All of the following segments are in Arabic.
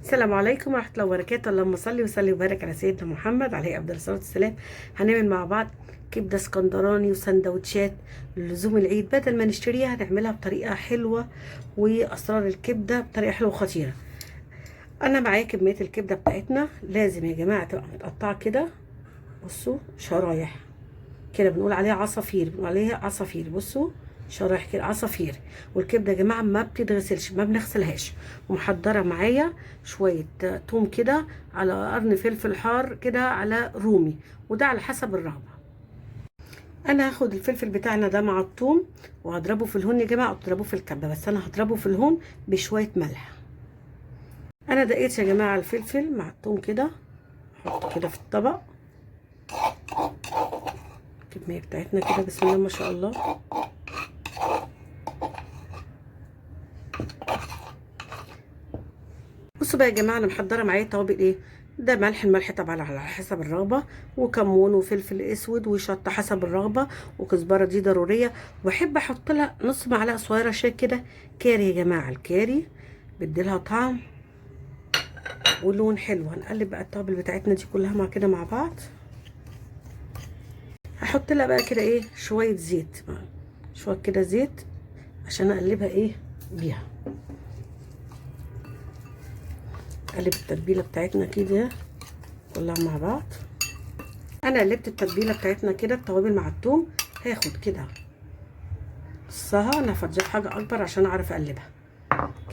السلام عليكم ورحمة الله وبركاته. اللهم صل وسلم وبارك على سيدنا محمد عليه أفضل الصلاة والسلام. هنعمل مع بعض كبدة اسكندراني وسندوتشات لزوم العيد. بدل ما نشتريها هنعملها بطريقة حلوة، وأسرار الكبدة بطريقة حلوة وخطيرة. أنا معايا كمية الكبدة بتاعتنا. لازم يا جماعة تبقى متقطعة كده، بصوا شرايح كده، بنقول عليها عصافير، بنقول عليها عصافير. بصوا شرايح كده عصافير. والكبده يا جماعه ما بتتغسلش، ما بنغسلهاش. ومحضره معايا شويه توم كده، على قرن فلفل حار كده، على رومي، وده على حسب الرغبه. انا هاخد الفلفل بتاعنا ده مع التوم وهضربه في الهون يا جماعه، او تضربوه في الكبه، بس انا هضربه في الهون بشويه ملح. انا دقيت يا جماعه الفلفل مع التوم كده، احط كده في الطبق. الكميه بتاعتنا كده بسم الله ما شاء الله. بصوا بقى يا جماعه، انا محضره معايا توابل ايه. ده ملح، الملح طبعا على حسب الرغبه، وكمون وفلفل اسود وشطه حسب الرغبه، وكزبره دي ضروريه. وبحب احط لها نص معلقه صغيره شاي كده كاري يا جماعه. الكاري بديلها طعم ولون حلو. هنقلب بقى التوابل بتاعتنا دي كلها مع كده مع بعض. هحط لها بقى كده ايه شويه زيت، شويه كده زيت عشان اقلبها ايه بيها. قلب التتبيله بتاعتنا كده كلها مع بعض. انا قلبت التتبيله بتاعتنا كده، التوابل مع الثوم. هاخد كده نصها، انا هفضيها في حاجه اكبر عشان اعرف اقلبها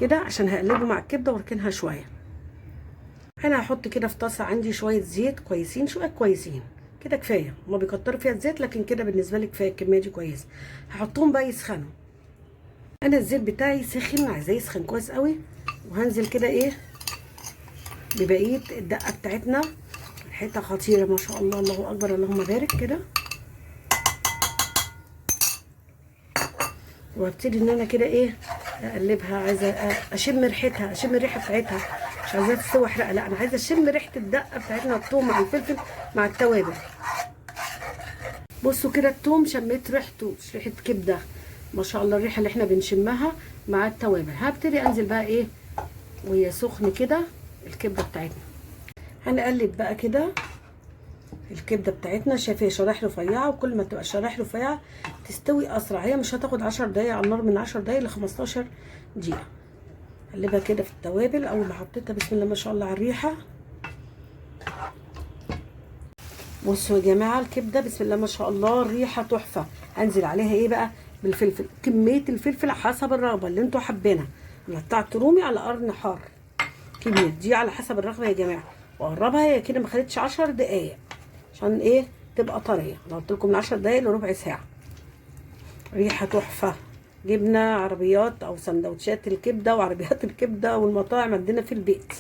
كده، عشان هقلبه مع الكبده واركنها شويه. انا هحط كده في طاسه عندي شويه زيت كويسين، شويه كويسين كده كفايه. هما بيكتروا فيها الزيت، لكن كده بالنسبه لي كفايه، الكميه دي كويسه. هحطهم بقى يسخنوا. انا الزيت بتاعي سخن، عايزاه يسخن كويس قوي. وهنزل كده ايه ببقيه الدقه بتاعتنا. ريحتها خطيره ما شاء الله، الله اكبر اللهم بارك كده. وابتدي ان انا كده ايه اقلبها. عايزه اشم ريحتها، اشم الريحه بتاعتها. مش عايزاها تستوي احرق، لا انا عايزه اشم ريحه الدقه بتاعتنا، الثوم مع الفلفل مع التوابل. بصوا كده الثوم شميت ريحته، مش ريحه كبده ما شاء الله، الريحه اللي احنا بنشمها مع التوابل. هبتدي انزل بقى ايه وهي سخن كده الكبده بتاعتنا. هنقلب بقى كده الكبده بتاعتنا. شايفه شرايح رفيعه، وكل ما تبقى الشرايح رفيعه تستوي اسرع. هي مش هتاخد 10 دقايق على النار، من 10 دقايق ل 15 دقيقه. قلبها كده في التوابل. اول ما حطيتها بسم الله ما شاء الله على الريحه. بصوا يا جماعه الكبده بسم الله ما شاء الله الريحه تحفه. هنزل عليها ايه بقى بالفلفل، كميه الفلفل حسب الرغبه اللي انتوا حابينها. قطعت رومي على قرن حار كبير، دي على حسب الرغبه يا جماعه. واقربها هي كده ما خدتش 10 دقايق، عشان ايه تبقى طريه. انا قلت لكم من 10 دقايق لربع ساعه. ريحه تحفه. جبنا عربيات او سندوتشات الكبده وعربيات الكبده والمطاعم عندنا في البيت.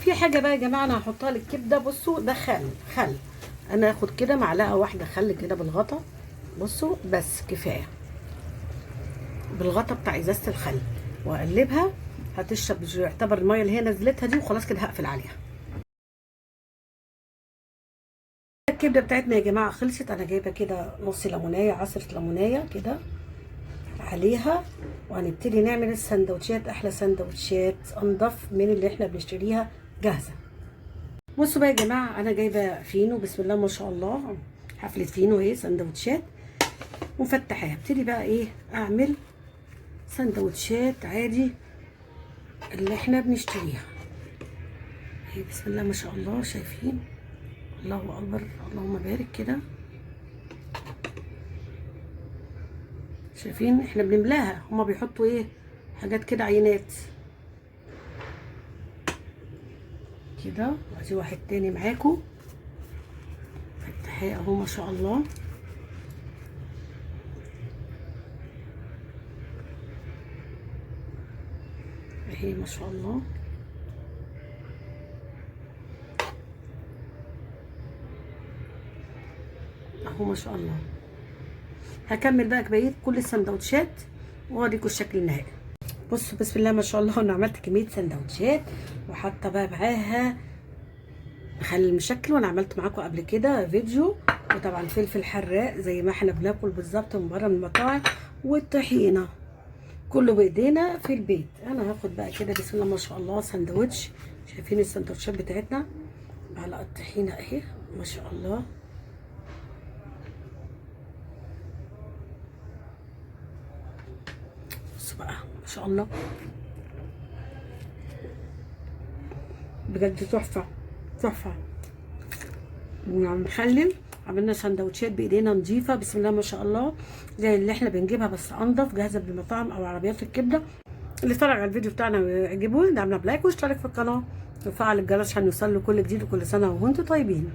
في حاجه بقى يا جماعه انا هحطها للكبده. بصوا ده خل. انا هاخد كده معلقه واحده خل كده بالغطا. بصوا بس كفايه بالغطا بتاع ازازه الخل، واقلبها. هتشرب يعتبر الميه اللي هي نزلتها دي، وخلاص كده هقفل عليها. الكبده بتاعتنا يا جماعه خلصت. انا جايبه كده نص ليمونيه، عصره ليمونيه كده عليها. وهنبتدي نعمل السندوتشات، احلى سندوتشات انضف من اللي احنا بنشتريها جاهزه. بصوا بقى يا جماعه، انا جايبه فينو بسم الله ما شاء الله، حفله فينو اهي سندوتشات ومفتحاها. ابتدي بقى ايه اعمل سندوتشات عادي اللي احنا بنشتريها اهي. بسم الله ما شاء الله، شايفين الله اكبر اللهم بارك كده. شايفين احنا بنملاها، هما بيحطوا ايه حاجات كده عينات كده. وادي واحد تاني معاكم فتحيه اهو ما شاء الله. اهي ما شاء الله. اهو ما شاء الله. هكمل بقى بقيه كل السندوتشات واوريكم الشكل النهائي. بصوا بسم الله ما شاء الله، انا عملت كميه سندوتشات وحاطه بقى معاها مخلل مشكل، وانا عملت معاكم قبل كده فيديو. وطبعا فلفل حراق زي ما احنا بناكل بالظبط من بره من المطاعم، والطحينه. كله بايدينا في البيت. انا هاخد بقى كده بسم الله ما شاء الله سندوتش. شايفين السندوتشات بتاعتنا على الطحينه اهي ما شاء الله. بصوا بقى ما شاء الله بجد تحفه تحفه. هنخلل عملنا سندوتشات بايدينا نظيفه بسم الله ما شاء الله، زي اللي احنا بنجيبها بس انضف، جاهزه بالمطاعم او عربيات الكبده. اللي اتفرج على الفيديو بتاعنا ويعجبه دعمنا بلايك واشترك في القناه وفعل الجرس عشان يوصل له كل جديد. وكل سنه وانتم طيبين.